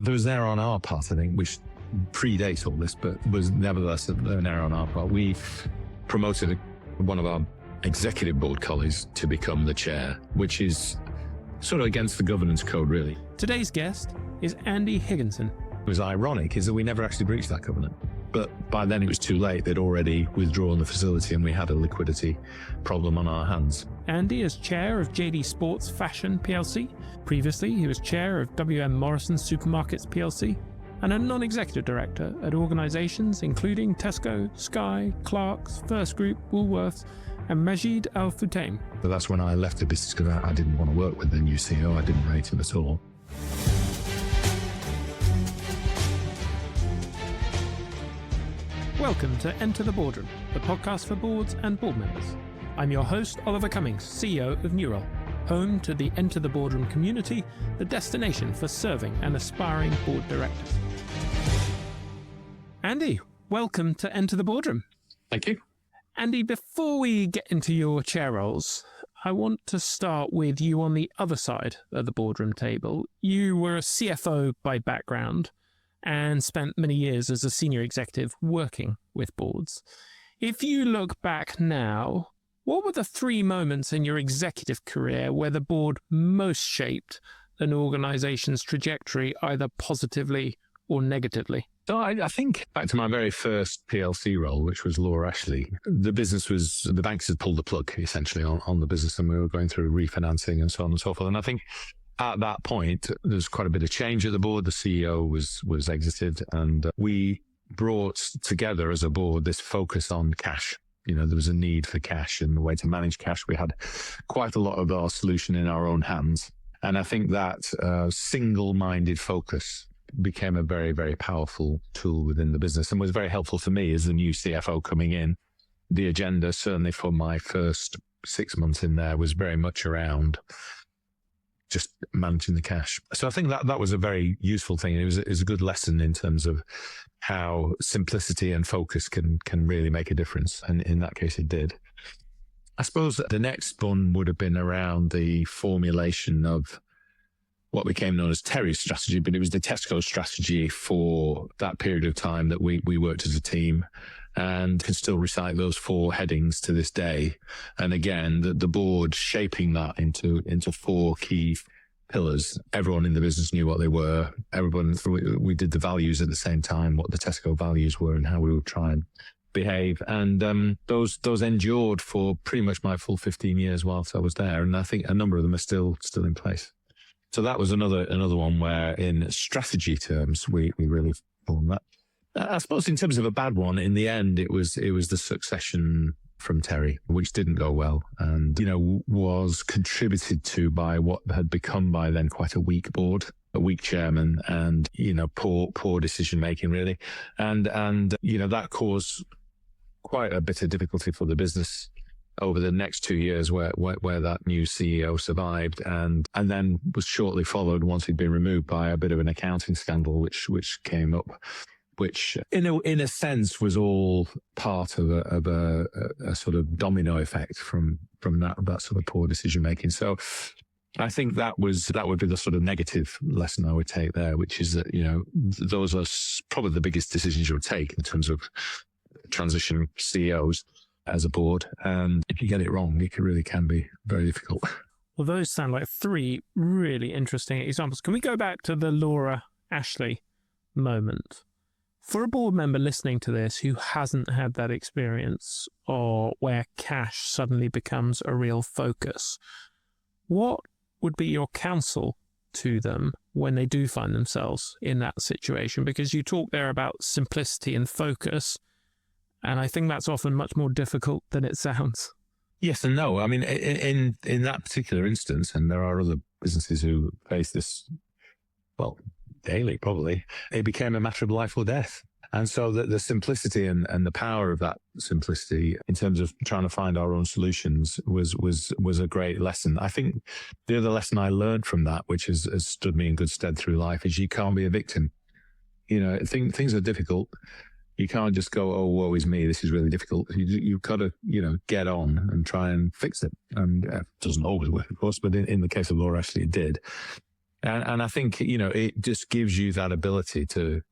There was an error on our part, I think, which predates all this, but was nevertheless an error on our part. We promoted one of our executive board colleagues to become the chair, which is sort of against the governance code, really. Today's guest is Andy Higginson. What was ironic is that we never actually breached that covenant. But by then it was too late. They'd already withdrawn the facility and we had a liquidity problem on our hands. Andy is chair of JD Sports Fashion plc. Previously, he was chair of WM Morrison Supermarkets plc and a non-executive director at organisations including Tesco, Sky, Clark's, FirstGroup, Woolworths and Majid Al Futtaim. But that's when I left the business because I didn't want to work with the new CEO. I didn't rate him at all. Welcome to Enter the Boardroom, the podcast for boards and board members. I'm your host, Oliver Cummings, CEO of Newroll, home to the Enter the Boardroom community, the destination for serving and aspiring board directors. Andy, welcome to Enter the Boardroom. Thank you. Andy, before we get into your chair roles, I want to start with you on the other side of the boardroom table. You were a CFO by background and spent many years as a senior executive working with boards. If you look back now, what were the three moments in your executive career where the board most shaped an organisation's trajectory, either positively or negatively? So I think back to my very first PLC role, which was Laura Ashley, the banks had pulled the plug essentially on the business and we were going through refinancing and so on and so forth. And I think at that point, there's quite a bit of change at the board. The CEO was exited and we brought together as a board this focus on cash. You know, there was a need for cash and the way to manage cash. We had quite a lot of our solution in our own hands. And I think that single-minded focus became a very, very powerful tool within the business and was very helpful for me as the new CFO coming in. The agenda, certainly for my first 6 months in there, was very much around just managing the cash. So I think that was a very useful thing. It was a good lesson in terms of how simplicity and focus can really make a difference. And in that case, it did. I suppose the next one would have been around the formulation of what became known as Terry's strategy, but it was the Tesco strategy for that period of time that we worked as a team and can still recite those four headings to this day. And again, the board shaping that into four key pillars. Everyone in the business knew what they were. We did the values at the same time, what the Tesco values were and how we would try and behave. And those endured for pretty much my full 15 years whilst I was there. And I think a number of them are still in place. So that was another one where in strategy terms, we really formed that. I suppose in terms of a bad one, in the end, it was the succession from Terry, which didn't go well and, was contributed to by what had become by then quite a weak board, a weak chairman and, poor decision making really. And that caused quite a bit of difficulty for the business over the next 2 years where that new CEO survived and then was shortly followed once he'd been removed by a bit of an accounting scandal which came up, which in a sense was all part of a sort of domino effect from that sort of poor decision making. So I think that would be the sort of negative lesson I would take there, which is that, those are probably the biggest decisions you'll take in terms of transition CEOs as a board. And if you get it wrong, it really can be very difficult. Well, those sound like three really interesting examples. Can we go back to the Laura Ashley moment? For a board member listening to this who hasn't had that experience or where cash suddenly becomes a real focus, what would be your counsel to them when they do find themselves in that situation? Because you talk there about simplicity and focus, and I think that's often much more difficult than it sounds. Yes and no. I mean, in that particular instance, and there are other businesses who face this, well, daily probably, it became a matter of life or death. And so the simplicity and the power of that simplicity in terms of trying to find our own solutions was a great lesson. I think the other lesson I learned from that, which has stood me in good stead through life, is you can't be a victim. Things are difficult. You can't just go, oh, woe is me, this is really difficult. You've got to, get on and try and fix it. And it doesn't always work, of course, but in the case of Laura Ashley, it did. And I think, it just gives you that ability to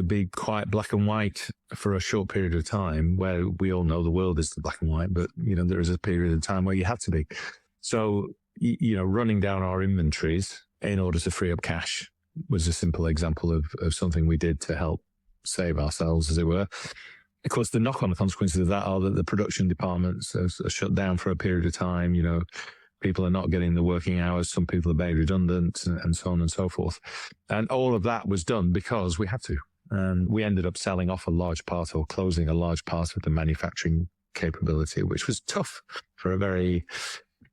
be quite black and white for a short period of time, where we all know the world is black and white, but, there is a period of time where you have to be. So, running down our inventories in order to free up cash was a simple example of something we did to help save ourselves, as it were. Of course, the knock-on consequences of that are that the production departments are shut down for a period of time. People are not getting the working hours. Some people are made redundant, and so on and so forth. And all of that was done because we had to. And we ended up selling off a large part, or closing a large part of the manufacturing capability, which was tough for a very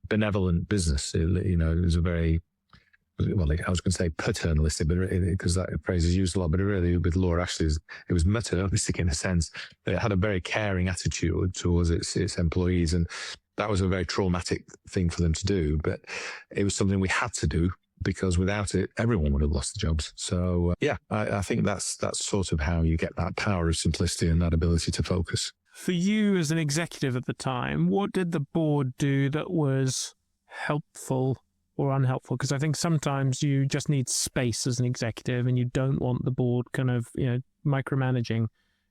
benevolent business. It was a very, well, I was going to say paternalistic, but because that phrase is used a lot, but really with Laura Ashley's, it was maternalistic in a sense. It had a very caring attitude towards its employees, and that was a very traumatic thing for them to do, but it was something we had to do because without it, everyone would have lost the jobs. So I think that's sort of how you get that power of simplicity and that ability to focus. For you as an executive at the time, what did the board do that was helpful or unhelpful? Because I think sometimes you just need space as an executive and you don't want the board kind of, micromanaging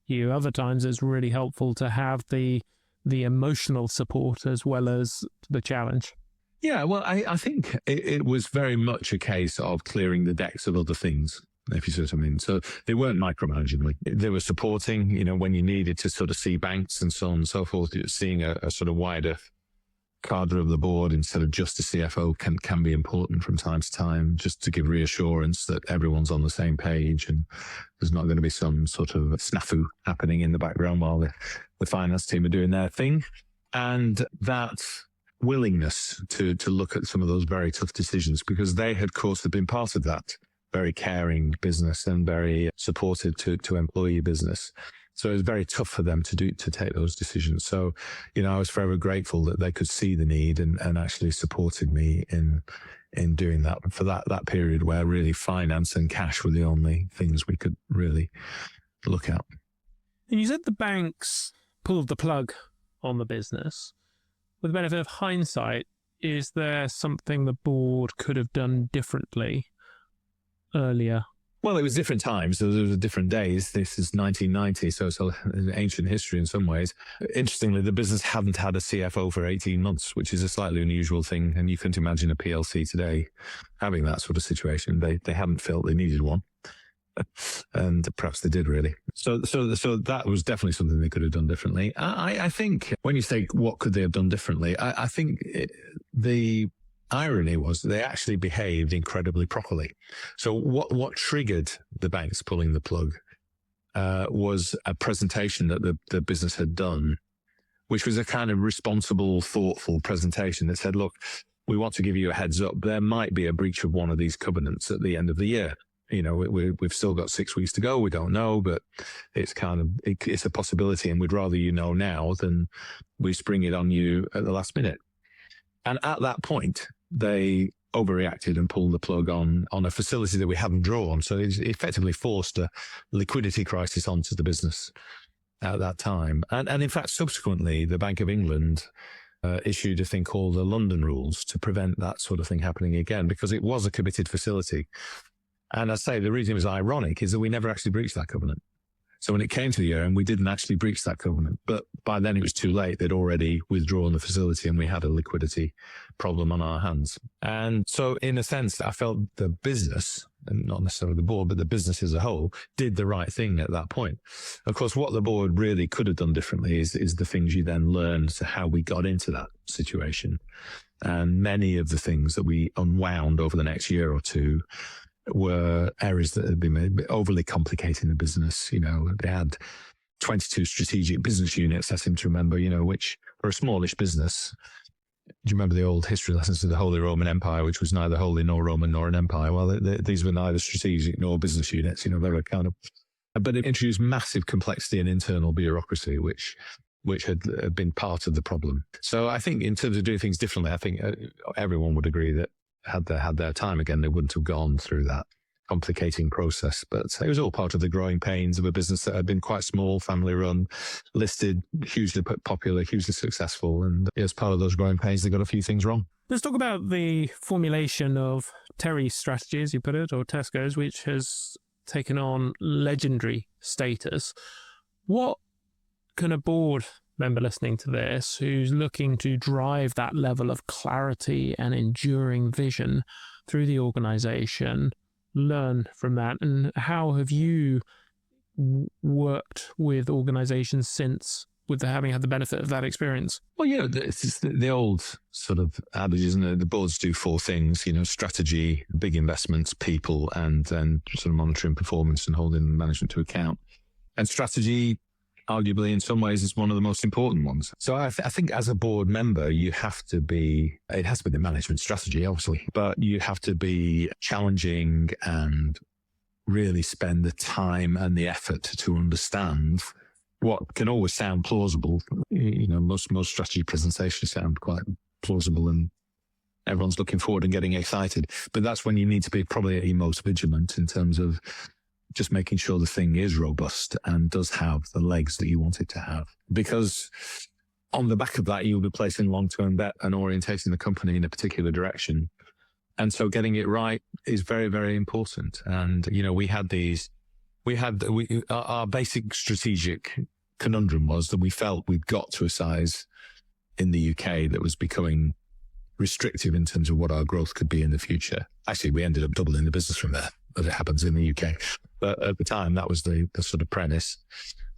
you. Other times it's really helpful to have the emotional support as well as the challenge. Yeah, well, I think it was very much a case of clearing the decks of other things, if you see what I mean. So they weren't micromanaging me. They were supporting, when you needed to sort of see banks and so on and so forth. Seeing a sort of wider cadre of the board instead of just a CFO can be important from time to time, just to give reassurance that everyone's on the same page and there's not going to be some sort of snafu happening in the background while the finance team are doing their thing. And that willingness to look at some of those very tough decisions, because they had, of course, have been part of that very caring business and very supportive to employee business. So it was very tough for them to take those decisions. So, I was forever grateful that they could see the need and actually supported me in doing that for that period where really finance and cash were the only things we could really look at. And you said the banks pulled the plug on the business. With the benefit of hindsight, is there something the board could have done differently earlier? Well, it was different times. There were different days. This is 1990, so it's an ancient history in some ways. Interestingly, the business hadn't had a CFO for 18 months, which is a slightly unusual thing. And you couldn't imagine a PLC today having that sort of situation. They hadn't felt they needed one. And perhaps they did, really. So that was definitely something they could have done differently. I think when you say what could they have done differently, I think the irony was they actually behaved incredibly properly. So what triggered the banks pulling the plug was a presentation that the business had done, which was a kind of responsible, thoughtful presentation that said, look, we want to give you a heads up. There might be a breach of one of these covenants at the end of the year. We've still got 6 weeks to go. We don't know, but it's a possibility, and we'd rather you know now than we spring it on you at the last minute. And at that point, they overreacted and pulled the plug on a facility that we hadn't drawn. So it effectively forced a liquidity crisis onto the business at that time. And in fact, subsequently, the Bank of England issued a thing called the London Rules to prevent that sort of thing happening again, because it was a committed facility. And I say the reason it was ironic is that we never actually breached that covenant. So when it came to the year end, we didn't actually breach that covenant. But by then it was too late. They'd already withdrawn the facility and we had a liquidity problem on our hands. And so in a sense, I felt the business, and not necessarily the board, but the business as a whole, did the right thing at that point. Of course, what the board really could have done differently is the things you then learn to how we got into that situation. And many of the things that we unwound over the next year or two were areas that had been made overly complicating the business. They had 22 strategic business units, I seem to remember, which for a smallish business, do you remember the old history lessons of the Holy Roman Empire, which was neither holy nor Roman nor an empire? Well, these were neither strategic nor business units, they were kind of, but it introduced massive complexity and internal bureaucracy, which had been part of the problem. So I think in terms of doing things differently, I think everyone would agree that had their time again, they wouldn't have gone through that. complicating process. But it was all part of the growing pains of a business that had been quite small, family run, listed, hugely popular, hugely successful. And as part of those growing pains, they got a few things wrong. Let's talk about the formulation of Terry's strategy, as you put it, or Tesco's, which has taken on legendary status. What can a board member listening to this who's looking to drive that level of clarity and enduring vision through the organization learn from that? And how have you worked with organizations since, with having had the benefit of that experience? Well, it's the old sort of adage, isn't it? The boards do four things, strategy, big investments, people, and then sort of monitoring performance and holding management to account. And strategy, arguably, in some ways, is one of the most important ones. So I think as a board member, it has to be the management strategy, obviously, but you have to be challenging and really spend the time and the effort to understand what can always sound plausible. Most strategy presentations sound quite plausible and everyone's looking forward and getting excited. But that's when you need to be probably most vigilant in terms of just making sure the thing is robust and does have the legs that you want it to have. Because on the back of that, you'll be placing long-term bet and orientating the company in a particular direction. And so getting it right is very, very important. And, our basic strategic conundrum was that we felt we'd got to a size in the UK that was becoming restrictive in terms of what our growth could be in the future. Actually, we ended up doubling the business from there, as it happens in the UK. But at the time, that was the sort of premise.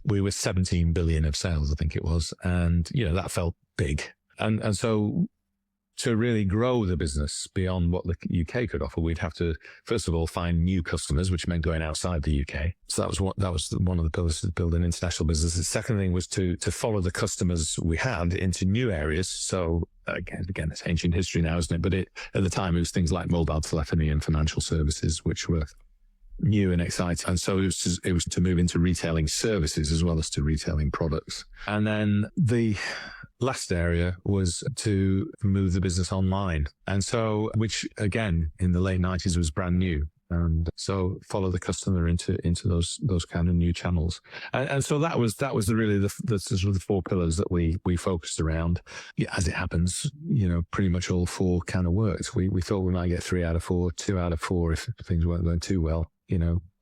We were 17 billion of sales, I think it was. And, that felt big. And so to really grow the business beyond what the UK could offer, we'd have to, first of all, find new customers, which meant going outside the UK. So that was one of the pillars to build an international business. The second thing was to follow the customers we had into new areas. So again, it's ancient history now, isn't it? But at the time, it was things like mobile telephony and financial services, which were new and exciting. And so it was to move into retailing services as well as to retailing products. And then the last area was to move the business online. And so, which again, in the late 90s was brand new. And so follow the customer into those kind of new channels. And so that was really the sort of the four pillars that we focused around. Yeah, as it happens, pretty much all four kind of worked. We thought we might get 3 out of 4, 2 out of 4 if things weren't going too well.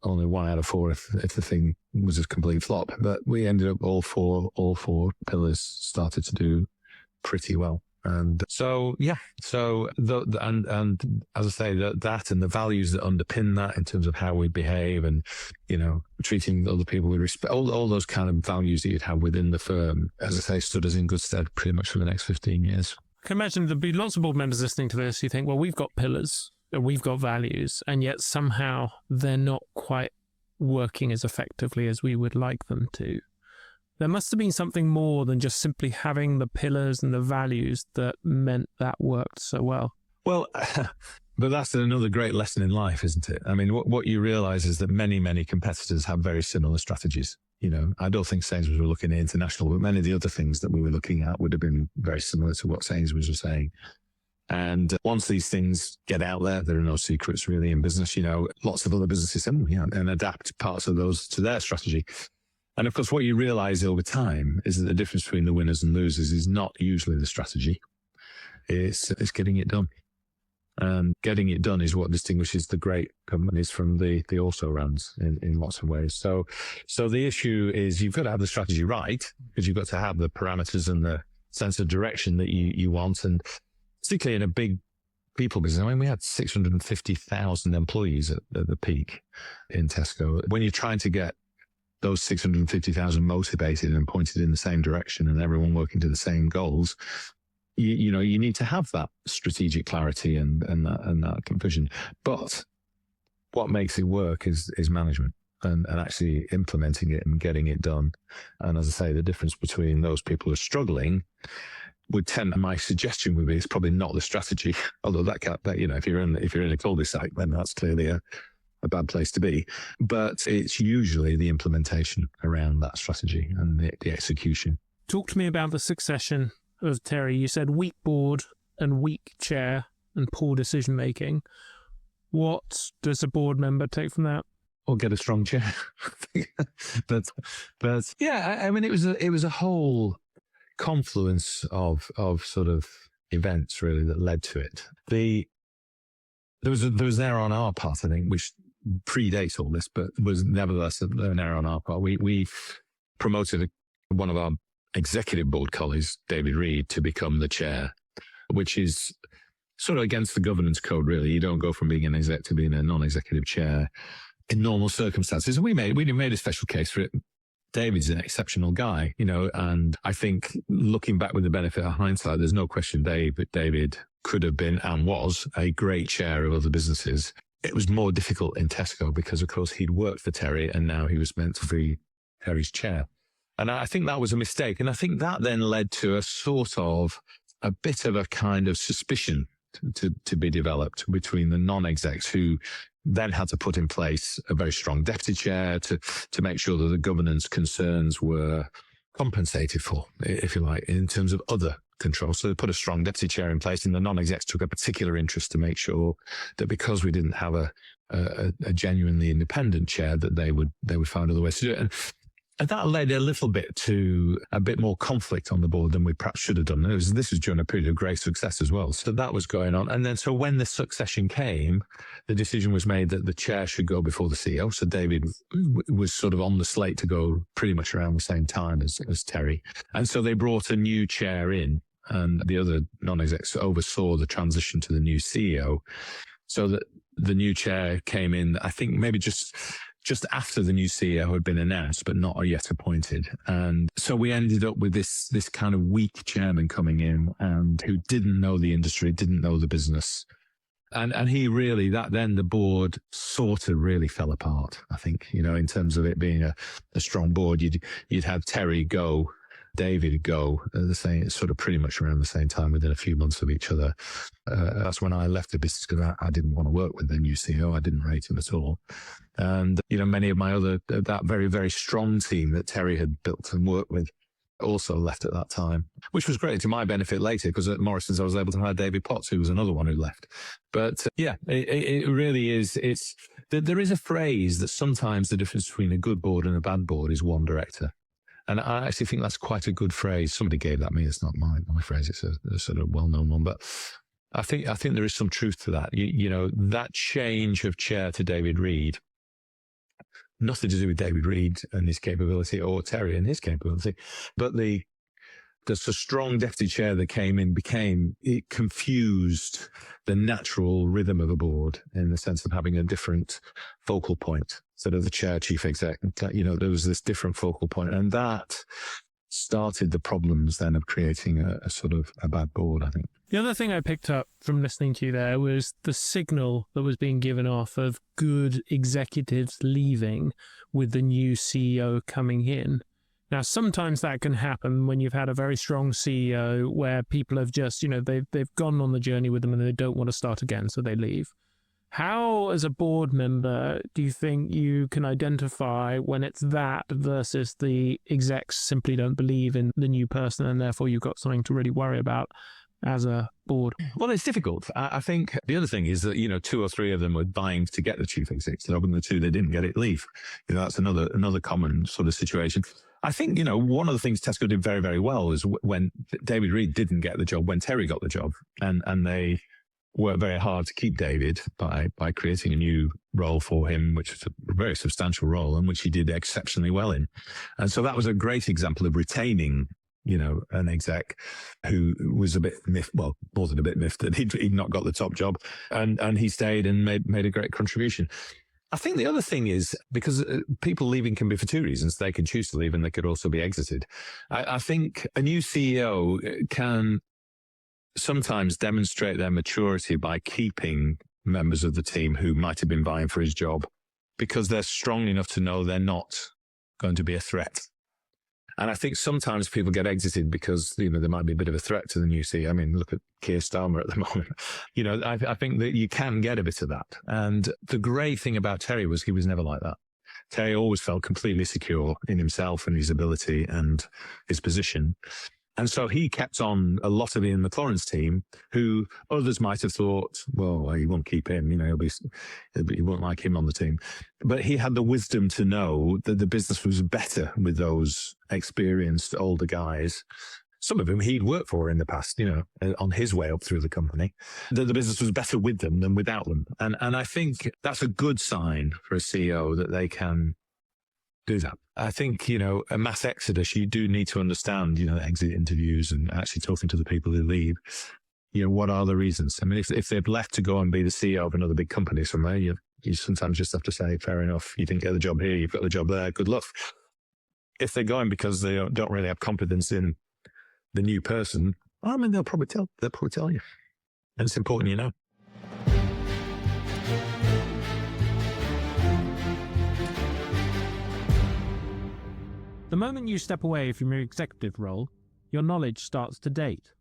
Only 1 out of 4 if the thing was a complete flop. But we ended up all four pillars started to do pretty well. And so, yeah. So and as I say, that and the values that underpin that in terms of how we behave and, treating other people with respect, all those kind of values that you'd have within the firm, as I say, stood us in good stead pretty much for the next 15 years. I can imagine there'll be lots of board members listening to this. You think, well, we've got pillars, we've got values, and yet somehow they're not quite working as effectively as we would like them to. There must have been something more than just simply having the pillars and the values that meant that worked so well. Well, but that's another great lesson in life, isn't it? I mean, what you realize is that many, many competitors have very similar strategies. I don't think Sainsbury's were looking at international, but many of the other things that we were looking at would have been very similar to what Sainsbury's was saying. And once these things get out there are no secrets really in business. Lots of other businesses and adapt parts of those to their strategy. And of course, what you realize over time is that the difference between the winners and losers is not usually the strategy. It's getting it done. And getting it done is what distinguishes the great companies from the also-rans in lots of ways. So the issue is you've got to have the strategy right, because you've got to have the parameters and the sense of direction that you want. And particularly in a big people business, I mean, we had 650,000 employees at the peak in Tesco. When you're trying to get those 650,000 motivated and pointed in the same direction and everyone working to the same goals, you need to have that strategic clarity and that vision. But what makes it work is management and actually implementing it and getting it done. And as I say, the difference between those people who are struggling my suggestion would be it's probably not the strategy, although if you're in a cul-de-sac, then that's clearly a bad place to be. But it's usually the implementation around that strategy and the execution. Talk to me about the succession of Terry. You said weak board and weak chair and poor decision making. What does a board member take from that? Or get a strong chair. but yeah, I mean, it was a whole confluence of sort of events really that led to it. There was an error on our part, I think, which predates all this, but was nevertheless an error on our part. We promoted one of our executive board colleagues, David Reed, to become the chair, which is sort of against the governance code, really. You don't go from being an exec to being a non-executive chair in normal circumstances. And we made a special case for it. David's an exceptional guy, and I think looking back with the benefit of hindsight, there's no question David could have been and was a great chair of other businesses. It was more difficult in Tesco because, of course, he'd worked for Terry and now he was meant to be Terry's chair. And I think that was a mistake. And I think that then led to a bit of a kind of suspicion to be developed between the non-execs, who then had to put in place a very strong deputy chair to make sure that the governance concerns were compensated for, if you like, in terms of other controls. So they put a strong deputy chair in place, and the non-execs took a particular interest to make sure that because we didn't have a genuinely independent chair, that they would find other ways to do it. And that led a little bit to a bit more conflict on the board than we perhaps should have done. This was during a period of great success as well. So that was going on. And then, so when the succession came, the decision was made that the chair should go before the CEO. So David was sort of on the slate to go pretty much around the same time as Terry. And so they brought a new chair in, and the other non-execs oversaw the transition to the new CEO. So that the new chair came in, I think maybe just after the new CEO had been announced, but not yet appointed. And so we ended up with this kind of weak chairman coming in, and who didn't know the industry, didn't know the business. And he really, then the board sort of really fell apart, I think, in terms of it being a strong board. You'd have Terry go, David go, sort of pretty much around the same time, within a few months of each other. That's when I left the business, because I didn't want to work with the new CEO. I didn't rate him at all. And, many of my that very, very strong team that Terry had built and worked with also left at that time, which was great to my benefit later, because at Morrisons I was able to hire David Potts, who was another one who left. But it really is. There is a phrase that sometimes the difference between a good board and a bad board is one director. And I actually think that's quite a good phrase. Somebody gave that me. It's not my phrase. It's a sort of well-known one. But I think there is some truth to that. That change of chair to David Reed, nothing to do with David Reed and his capability, or Terry and his capability, but the strong deputy chair that came in it confused the natural rhythm of a board, in the sense of having a different focal point. Sort of the chair, chief exec, there was this different focal point, and that started the problems then of creating a sort of a bad board, I think. The other thing I picked up from listening to you there was the signal that was being given off of good executives leaving with the new CEO coming in. Now, sometimes that can happen when you've had a very strong CEO where people have just, they've gone on the journey with them and they don't want to start again, so they leave. How, as a board member, do you think you can identify when it's that versus the execs simply don't believe in the new person, and therefore you've got something to really worry about as a board? Well, it's difficult. I think the other thing is that, 2 or 3 of them were vying to get the chief executive, and the 2 they didn't get it leave. That's another common sort of situation. I think, one of the things Tesco did very, very well is when David Reed didn't get the job, when Terry got the job, and they worked very hard to keep David by creating a new role for him, which was a very substantial role, and which he did exceptionally well in. And so that was a great example of retaining, an exec who was a bit miffed, well, more than a bit miffed that he'd not got the top job, and he stayed and made a great contribution. I think the other thing is, because people leaving can be for 2 reasons. They can choose to leave, and they could also be exited. I think a new CEO can sometimes demonstrate their maturity by keeping members of the team who might have been vying for his job, because they're strong enough to know they're not going to be a threat. And I think sometimes people get exited because, there might be a bit of a threat to the new CEO. I mean, look at Keir Starmer at the moment. I think that you can get a bit of that. And the great thing about Terry was he was never like that. Terry always felt completely secure in himself and his ability and his position. And so he kept on a lot of Ian McLaurin's team, who others might have thought, well, he won't keep him, he won't like him on the team. But he had the wisdom to know that the business was better with those experienced older guys. Some of whom he'd worked for in the past, on his way up through the company, that the business was better with them than without them. And I think that's a good sign for a CEO that they can do that. I think, a mass exodus, you do need to understand, exit interviews and actually talking to the people who leave, what are the reasons? I mean, if they've left to go and be the CEO of another big company somewhere, you sometimes just have to say, fair enough, you didn't get the job here, you've got the job there, good luck. If they're going because they don't really have confidence in the new person, I mean, they'll probably tell you. And it's important, The moment you step away from your executive role, your knowledge starts to date.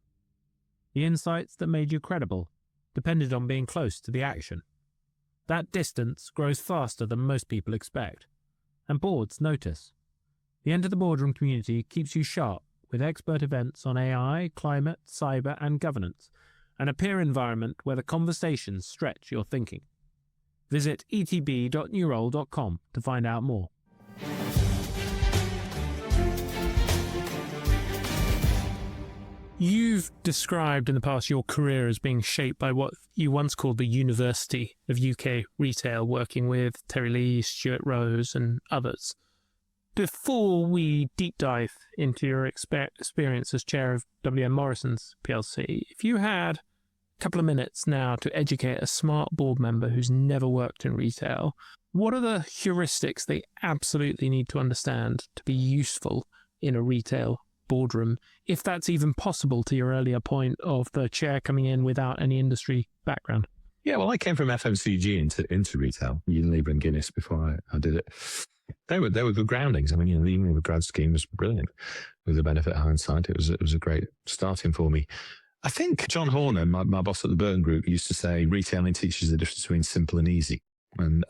The insights that made you credible depended on being close to the action. That distance grows faster than most people expect, and boards notice. The Enter the Boardroom community keeps you sharp with expert events on AI, climate, cyber, and governance, and a peer environment where the conversations stretch your thinking. Visit etb.newroll.com to find out more. You've described in the past your career as being shaped by what you once called the University of UK Retail, working with Terry Lee, Stuart Rose, and others. Before we deep dive into your experience as chair of WM Morrisons PLC, if you had a couple of minutes now to educate a smart board member who's never worked in retail, what are the heuristics they absolutely need to understand to be useful in a retail boardroom, if that's even possible, to your earlier point of the chair coming in without any industry background? Yeah, well, I came from FMCG into retail, Unilever and Guinness before I did it. They were good groundings. I mean, the Unilever grad scheme was brilliant. With the benefit of hindsight, it was a great starting for me. I think John Horner, my boss at the Burton Group, used to say retailing teaches the difference between simple and easy, and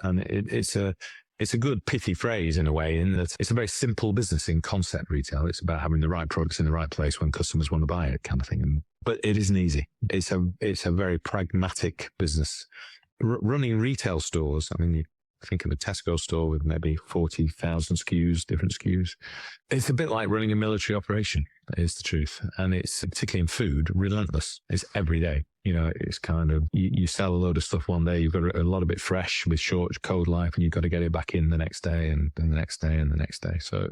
it's a good pithy phrase in a way, in that it's a very simple business in concept retail. It's about having the right products in the right place when customers want to buy it, kind of thing. But it isn't easy. It's a very pragmatic business. Running retail stores, I mean, you think of a Tesco store with maybe 40,000 SKUs, different SKUs. It's a bit like running a military operation, is the truth. And it's, particularly in food, relentless. It's every day. It's kind of, you sell a load of stuff one day, you've got a lot of it fresh with short code life, and you've got to get it back in the next day and the next day and the next day. So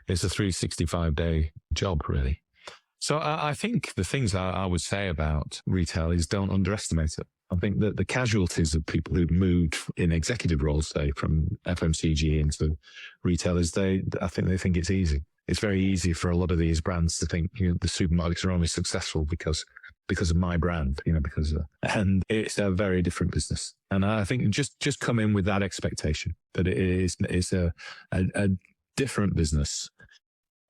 it's a 365-day job, really. So I think the things I would say about retail is don't underestimate it. I think that the casualties of people who've moved in executive roles, say, from FMCG into retail, I think they think it's easy. It's very easy for a lot of these brands to think, the supermarkets are only successful because of my brand, and it's a very different business. And I think just come in with that expectation that it's a different business,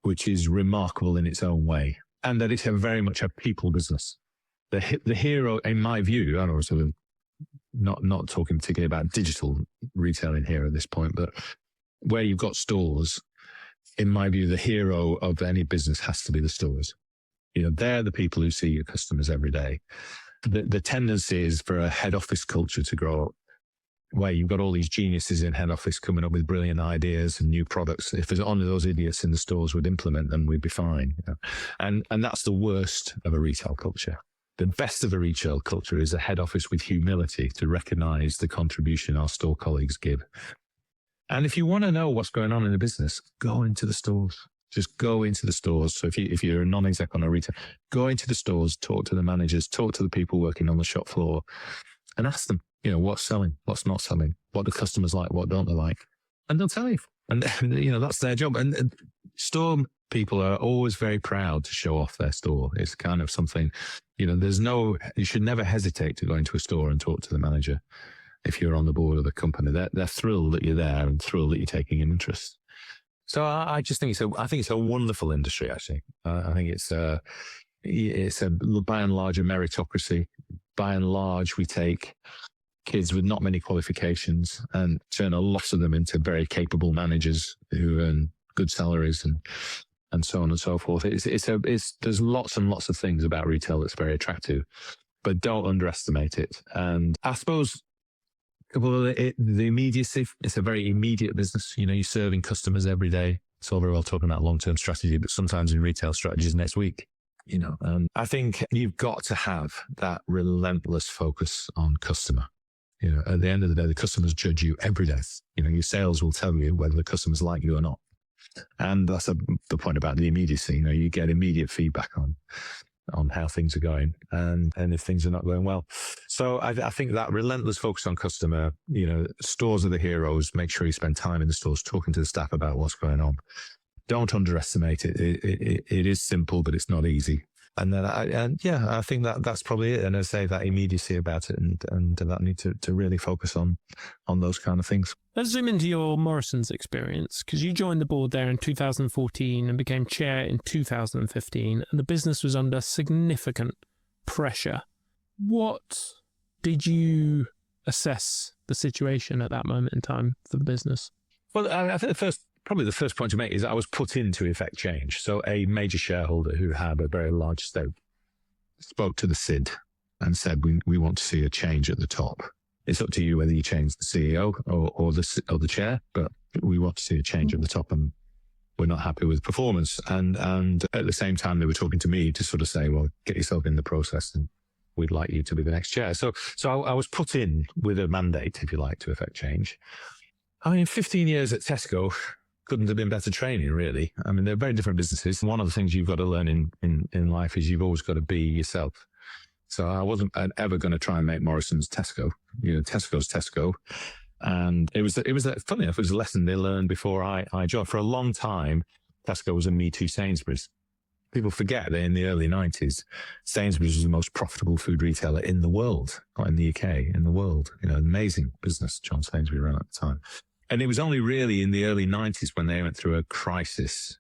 which is remarkable in its own way, and that it's very much a people business. The hero, in my view, I don't know, sort of not talking particularly about digital retailing here at this point, but where you've got stores, in my view, the hero of any business has to be the stores. They're the people who see your customers every day. The tendency is for a head office culture to grow up, where you've got all these geniuses in head office coming up with brilliant ideas and new products. If there's only those idiots in the stores would implement them, we'd be fine. And that's the worst of a retail culture. The best of a retail culture is a head office with humility to recognize the contribution our store colleagues give. And if you want to know what's going on in the business, go into the stores. Just go into the stores. So if you're a non-exec on a retail, go into the stores, talk to the managers, talk to the people working on the shop floor, and ask them, what's selling, what's not selling, what do customers like, what don't they like, and they'll tell you. And that's their job. And store people are always very proud to show off their store. It's kind of something, you should never hesitate to go into a store and talk to the manager if you're on the board of the company. They're thrilled that you're there and thrilled that you're taking an interest. So I just think it's a wonderful industry, actually. I think it's a by and large a meritocracy. By and large, we take kids with not many qualifications and turn a lot of them into very capable managers who earn good salaries. And and so on and so forth. There's lots and lots of things about retail that's very attractive, but don't underestimate it. And I suppose the immediacy, it's a very immediate business. You're serving customers every day. It's all very well talking about long-term strategy, but sometimes in retail strategies next week, and I think you've got to have that relentless focus on customer. At the end of the day, the customers judge you every day. Your sales will tell you whether the customers like you or not. And that's the point about the immediacy. You get immediate feedback on how things are going and if things are not going well. So I think that relentless focus on customer, stores are the heroes. Make sure you spend time in the stores talking to the staff about what's going on. Don't underestimate it. It is simple, but it's not easy. And then I think that's probably it. And I say that immediacy about it and that need to really focus on those kind of things. Let's zoom into your Morrisons experience, because you joined the board there in 2014 and became chair in 2015, and the business was under significant pressure. What did you assess the situation at that moment in time for the business? Well, I think probably the first point to make is I was put in to effect change. So a major shareholder who had a very large stake spoke to the SID and said, we want to see a change at the top. It's up to you whether you change the CEO or the chair, but we want to see a change at the top, and we're not happy with performance. And at the same time, they were talking to me to sort of say, well, get yourself in the process and we'd like you to be the next chair. So I was put in with a mandate, if you like, to effect change. 15 years at Tesco couldn't have been better training, really. They're very different businesses. One of the things you've got to learn in life is you've always got to be yourself. So I wasn't ever going to try and make Morrisons Tesco. Tesco's Tesco. And it was funny enough, it was a lesson they learned before I joined. For a long time, Tesco was a Me Too Sainsbury's. People forget that in the early 90s, Sainsbury's was the most profitable food retailer in the world, not in the UK, in the world. Amazing business John Sainsbury ran at the time. And it was only really in the early 90s when they went through a crisis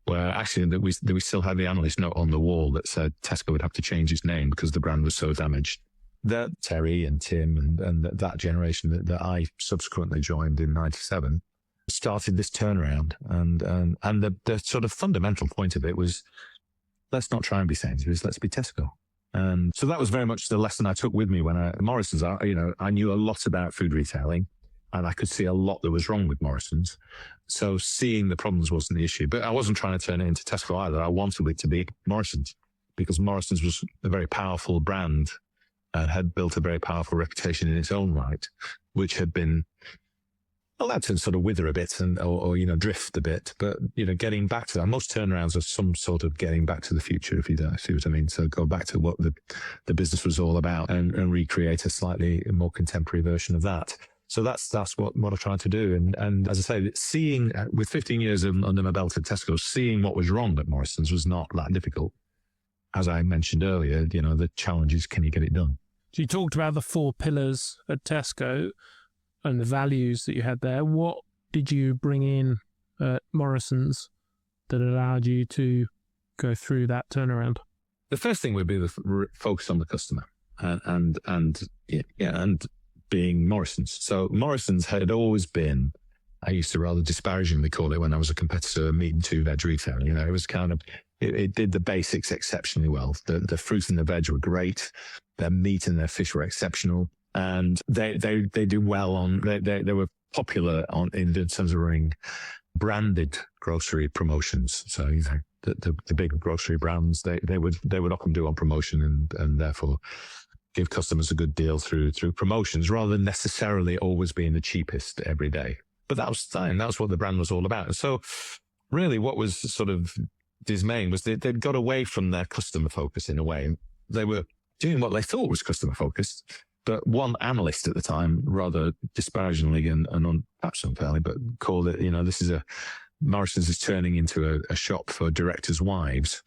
where actually that we still had the analyst note on the wall that said Tesco would have to change its name because the brand was so damaged. That Terry and Tim and that generation that I subsequently joined in 97 started this turnaround. And the sort of fundamental point of it was, let's not try and be Sainsbury's, let's be Tesco. And so that was very much the lesson I took with me when Morrisons, I knew a lot about food retailing. And I could see a lot that was wrong with Morrisons. So seeing the problems wasn't the issue. But I wasn't trying to turn it into Tesco either. I wanted it to be Morrisons, because Morrisons was a very powerful brand and had built a very powerful reputation in its own right, which had been allowed to sort of wither a bit or drift a bit. But, getting back to that, most turnarounds are some sort of getting back to the future, if you don't see what I mean. So go back to what the business was all about and recreate a slightly more contemporary version of that. So that's what I tried to do. And as I say, seeing, with 15 years under my belt at Tesco, seeing what was wrong at Morrisons was not that difficult. As I mentioned earlier, the challenge is, can you get it done? So you talked about the 4 pillars at Tesco and the values that you had there. What did you bring in at Morrisons that allowed you to go through that turnaround? The first thing would be the focus on the customer and being Morrisons. So Morrisons had always been, I used to rather disparagingly call it when I was a competitor, a meat and 2 veg retailer. It was kind of, it did the basics exceptionally well. The fruit and the veg were great. Their meat and their fish were exceptional. And they do well on, they were popular in terms of running branded grocery promotions. So, the big grocery brands, they would often do on promotion and therefore give customers a good deal through promotions rather than necessarily always being the cheapest every day. But that was fine. That was what the brand was all about. And so really what was sort of dismaying was they'd got away from their customer focus in a way. They were doing what they thought was customer focused. But one analyst at the time, rather disparagingly and perhaps unfairly, but called it, Morrisons is turning into a shop for directors' wives,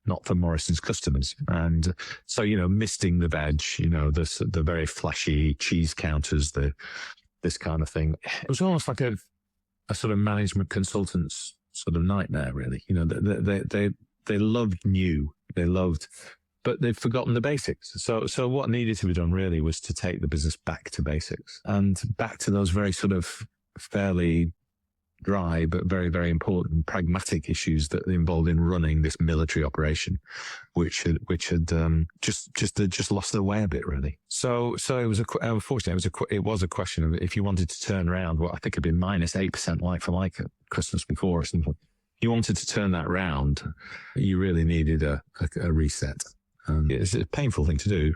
not for Morrisons customers. And so, misting the veg, the very flashy cheese counters, this kind of thing. It was almost like a sort of management consultant's sort of nightmare, really. They loved new, but they've forgotten the basics. So what needed to be done really was to take the business back to basics and back to those very sort of fairly dry but very, very important pragmatic issues that involved in running this military operation, which had just lost their way a bit, really. So it was unfortunately it was a question of, if you wanted to turn around what I think had been -8% like for like at Christmas before or something, you wanted to turn that round, you really needed a reset. It's a painful thing to do.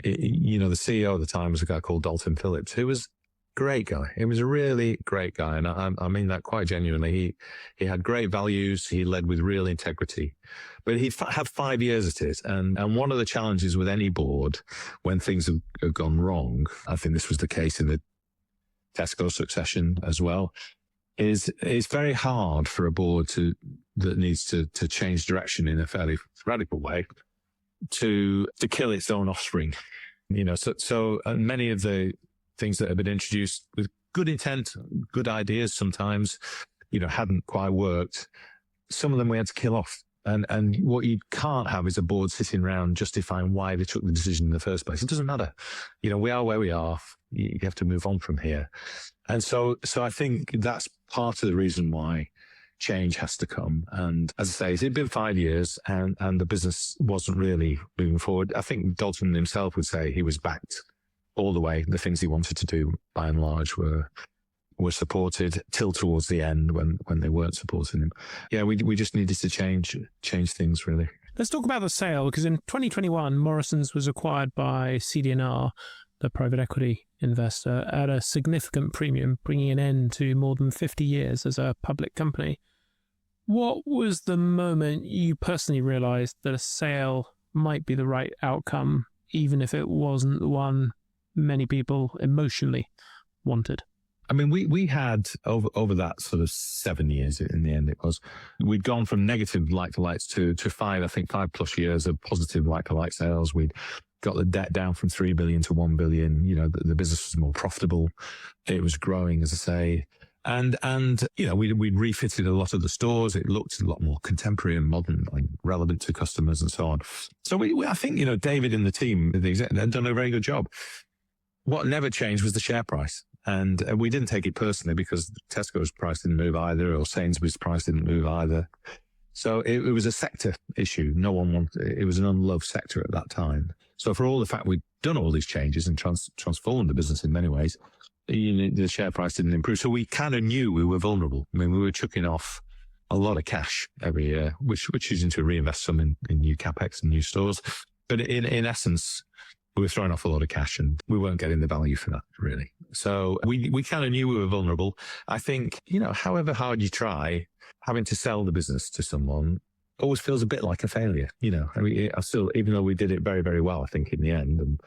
The CEO at the time was a guy called Dalton Phillips, who was a great guy. He was a really great guy. And I mean that quite genuinely. He had great values. He led with real integrity, but he'd had 5 years at it. And one of the challenges with any board when things have gone wrong, I think this was the case in the Tesco succession as well, is it's very hard for a board that needs to change direction in a fairly radical way to kill its own offspring. So many of the things that have been introduced with good intent, good ideas sometimes, hadn't quite worked. Some of them we had to kill off. And what you can't have is a board sitting around justifying why they took the decision in the first place. It doesn't matter. We are where we are. You have to move on from here. And so I think that's part of the reason why change has to come. And as I say, it's been 5 years and the business wasn't really moving forward. I think Dalton himself would say he was backed all the way. The things he wanted to do, by and large, were supported till towards the end when they weren't supporting him. Yeah, we just needed to change things, really. Let's talk about the sale, because in 2021, Morrisons was acquired by CD&R, the private equity investor, at a significant premium, bringing an end to more than 50 years as a public company. What was the moment you personally realized that a sale might be the right outcome, even if it wasn't the one many people emotionally wanted? I mean, we had over that sort of 7 years, in the end, we'd gone from negative like-for-likes to 5+ years of positive like-for-like sales. We'd got the debt down from 3 billion to 1 billion. The business was more profitable. It was growing, as I say. And we'd refitted a lot of the stores. It looked a lot more contemporary and modern, like relevant to customers and so on. So I think, David and the team, the exec, had done a very good job. What never changed was the share price. And we didn't take it personally because Tesco's price didn't move either, or Sainsbury's price didn't move either. So it was a sector issue. No one wanted, it was an unloved sector at that time. So for all the fact we'd done all these changes and transformed the business in many ways, the share price didn't improve. So we kind of knew we were vulnerable. I mean, we were chucking off a lot of cash every year, which we're choosing to reinvest some in new capex and new stores. But in essence, we were throwing off a lot of cash and we weren't getting the value for that, really. So we kind of knew we were vulnerable. I think, however hard you try, having to sell the business to someone always feels a bit like a failure. I mean, I still, even though we did it very, very well, I think, in the end, and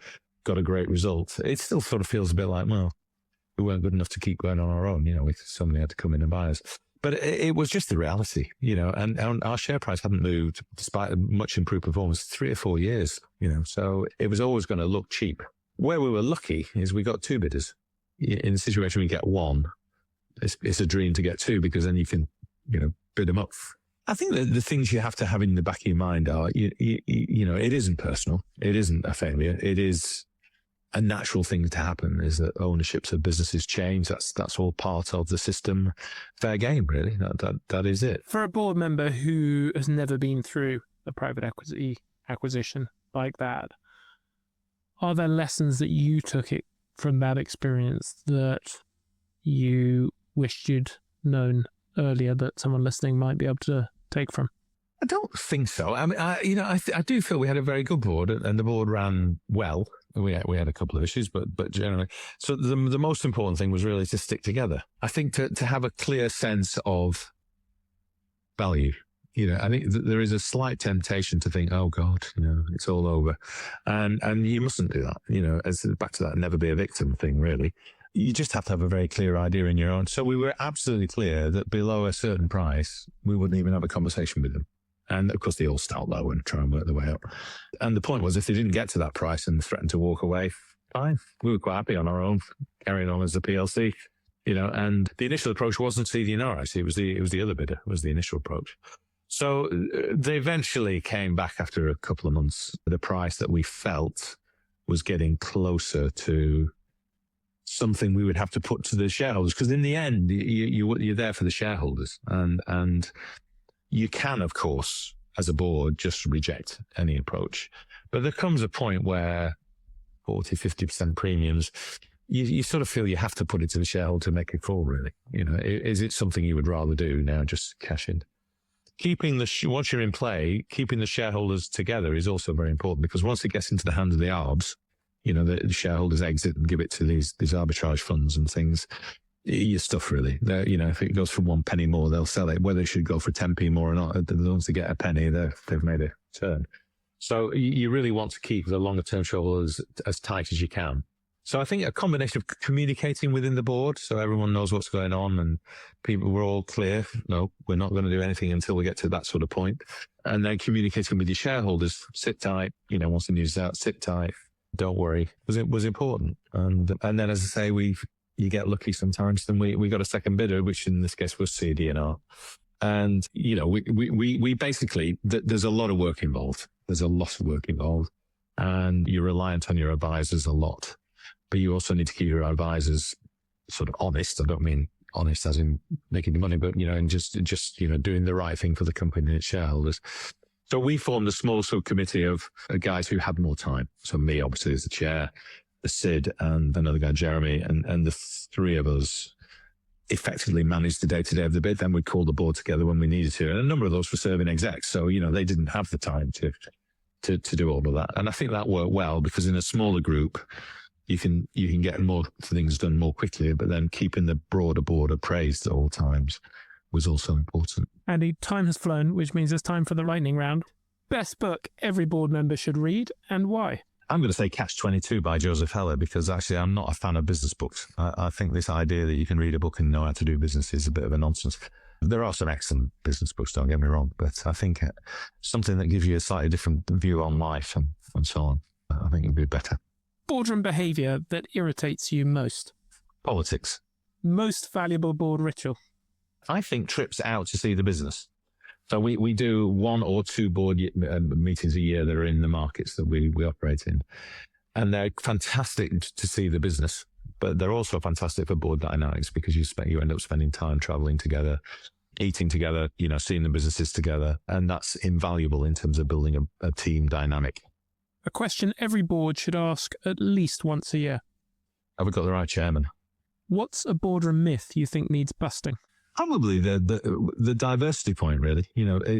got a great result, it still sort of feels a bit like, well, we weren't good enough to keep going on our own. Somebody had to come in and buy us. But it was just the reality, and our share price hadn't moved despite much improved performance 3 or 4 years, so it was always going to look cheap. Where we were lucky is we got 2 bidders. In a situation we get 1, it's a dream to get 2, because then you can, bid them up. I think that the things you have to have in the back of your mind are, it isn't personal. It isn't a failure. It is a natural thing to happen, is that ownerships of businesses change. That's all part of the system. Fair game, really. That is it. For a board member who has never been through a private equity acquisition like that, are there lessons that you took from that experience that you wished you'd known earlier that someone listening might be able to take from? I don't think so. I mean, I do feel we had a very good board, and the board ran well. We had a couple of issues, but generally, so the most important thing was really to stick together. I think to have a clear sense of value. I think there is a slight temptation to think, oh God, it's all over, and you mustn't do that. As back to that never be a victim thing, really. You just have to have a very clear idea in your own. So we were absolutely clear that below a certain price, we wouldn't even have a conversation with them. And of course, they all start low and try and work their way up. And the point was, if they didn't get to that price and threatened to walk away, fine. We were quite happy on our own, carrying on as a PLC. And the initial approach wasn't CD&R, actually. It was the other bidder, was the initial approach. So they eventually came back after a couple of months at a price that we felt was getting closer to something we would have to put to the shareholders, because in the end, you're there for the shareholders, and you can, of course, as a board, just reject any approach. But there comes a point where 40-50% premiums, you sort of feel you have to put it to the shareholder to make a call, really. Is it something you would rather do now, just cash in? Keeping once you're in play, keeping the shareholders together is also very important, because once it gets into the hands of the ARBs, the shareholders exit and give it to these arbitrage funds and things, you're stuffed, really. If it goes for 1 penny more, they'll sell it. Whether it should go for 10p more or not, the ones that get a penny, they've made a turn. So you really want to keep the longer term shareholders as tight as you can. So I think a combination of communicating within the board, so everyone knows what's going on and we're all clear. No, we're not going to do anything until we get to that sort of point. And then communicating with your shareholders, sit tight, once the news is out, sit tight, don't worry, was important. And then, as I say, you get lucky sometimes, and we got a second bidder, which in this case was CD&R. And, we basically, there's a lot of work involved. There's a lot of work involved, and you're reliant on your advisors a lot. But you also need to keep your advisors sort of honest. I don't mean honest as in making money, but, and just doing the right thing for the company and its shareholders. So we formed a small subcommittee of guys who had more time. So me, obviously, as the chair, the Sid, and another guy, Jeremy, and the three of us effectively managed the day-to-day of the bid. Then we'd call the board together when we needed to. And a number of those were serving execs. So, they didn't have the time to do all of that. And I think that worked well, because in a smaller group, you can get more things done more quickly, but then keeping the broader board appraised at all times was also important. Andy, time has flown, which means it's time for the lightning round. Best book every board member should read, and why? I'm going to say Catch-22 by Joseph Heller, because actually I'm not a fan of business books. I think this idea that you can read a book and know how to do business is a bit of a nonsense. There are some excellent business books, don't get me wrong, but I think something that gives you a slightly different view on life and so on, I think would be better. Boardroom behaviour that irritates you most? Politics. Most valuable board ritual? I think trips out to see the business. So we do 1 or 2 board meetings a year that are in the markets that we operate in. And they're fantastic to see the business, but they're also fantastic for board dynamics, because you end up spending time traveling together, eating together, seeing the businesses together. And that's invaluable in terms of building a team dynamic. A question every board should ask at least once a year. Have we got the right chairman? What's a boardroom myth you think needs busting? Probably the diversity point, really.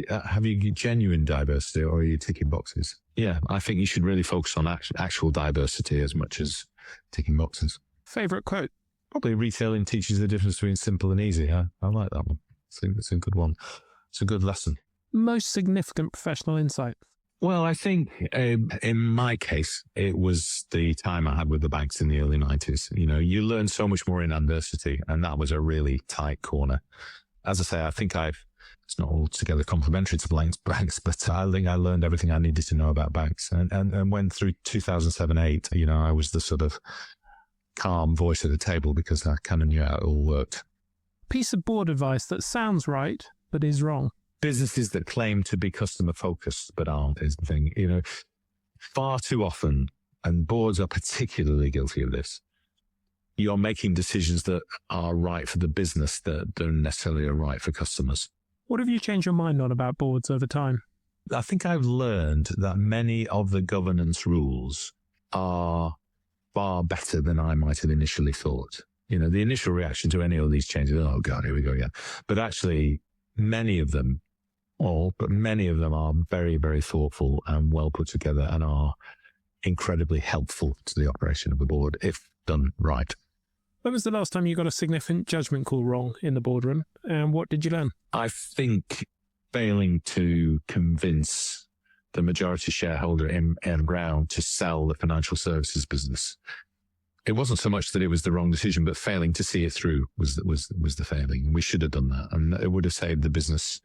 Have you genuine diversity, or are you ticking boxes? Yeah, I think you should really focus on actual diversity as much as ticking boxes. Favourite quote? Probably retailing teaches the difference between simple and easy. I like that one. I think it's a good one. It's a good lesson. Most significant professional insight? Well, I think in my case, it was the time I had with the banks in the early 90s. You learn so much more in adversity, and that was a really tight corner. As I say, I think it's not altogether complimentary to banks, but I think I learned everything I needed to know about banks. And when through 2007-8, I was the sort of calm voice at the table, because I kind of knew how it all worked. Piece of board advice that sounds right, but is wrong? Businesses that claim to be customer focused but aren't is the thing. Far too often, and boards are particularly guilty of this, you're making decisions that are right for the business that don't necessarily are right for customers. What have you changed your mind on about boards over time? I think I've learned that many of the governance rules are far better than I might have initially thought. The initial reaction to any of these changes, oh God, here we go again. But actually, many of them are very, very thoughtful and well put together, and are incredibly helpful to the operation of the board if done right. When was the last time you got a significant judgment call wrong in the boardroom, and what did you learn? I think failing to convince the majority shareholder in Brown to sell the financial services business. It wasn't so much that it was the wrong decision, but failing to see it through was the failing. We should have done that, and it would have saved the business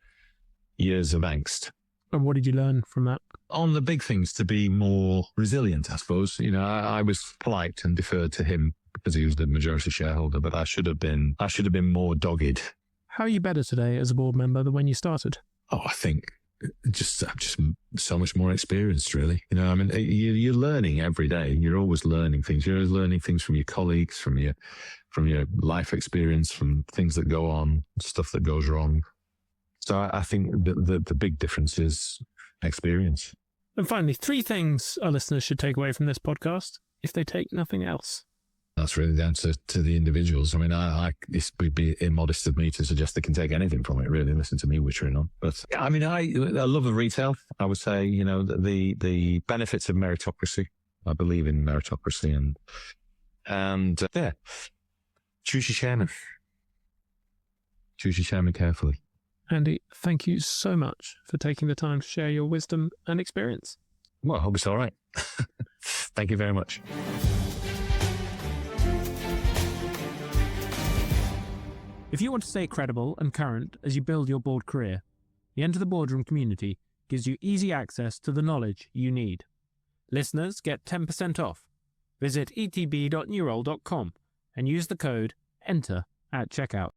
years of angst. And what did you learn from that? On the big things, to be more resilient, I suppose. I was polite and deferred to him because he was the majority shareholder, but I should have been more dogged. How are you better today as a board member than when you started? Oh, I think just so much more experienced, really. You know, I mean, you're learning every day. You're always learning things. You're always learning things from your colleagues, from your life experience, from things that go on, stuff that goes wrong. So I think the big difference is experience. And finally, 3 things our listeners should take away from this podcast if they take nothing else. That's really down to the individuals. I mean, it would be immodest of me to suggest they can take anything from it, really. Listen to me wittering on. But I mean, I love of retail. I would say, you know, the benefits of meritocracy. I believe in meritocracy and choose your chairman. Choose your chairman carefully. Andy, thank you so much for taking the time to share your wisdom and experience. Well, I hope it's all right. Thank you very much. If you want to stay credible and current as you build your board career, the Enter the Boardroom community gives you easy access to the knowledge you need. Listeners get 10% off. Visit etb.newroll.com and use the code ENTER at checkout.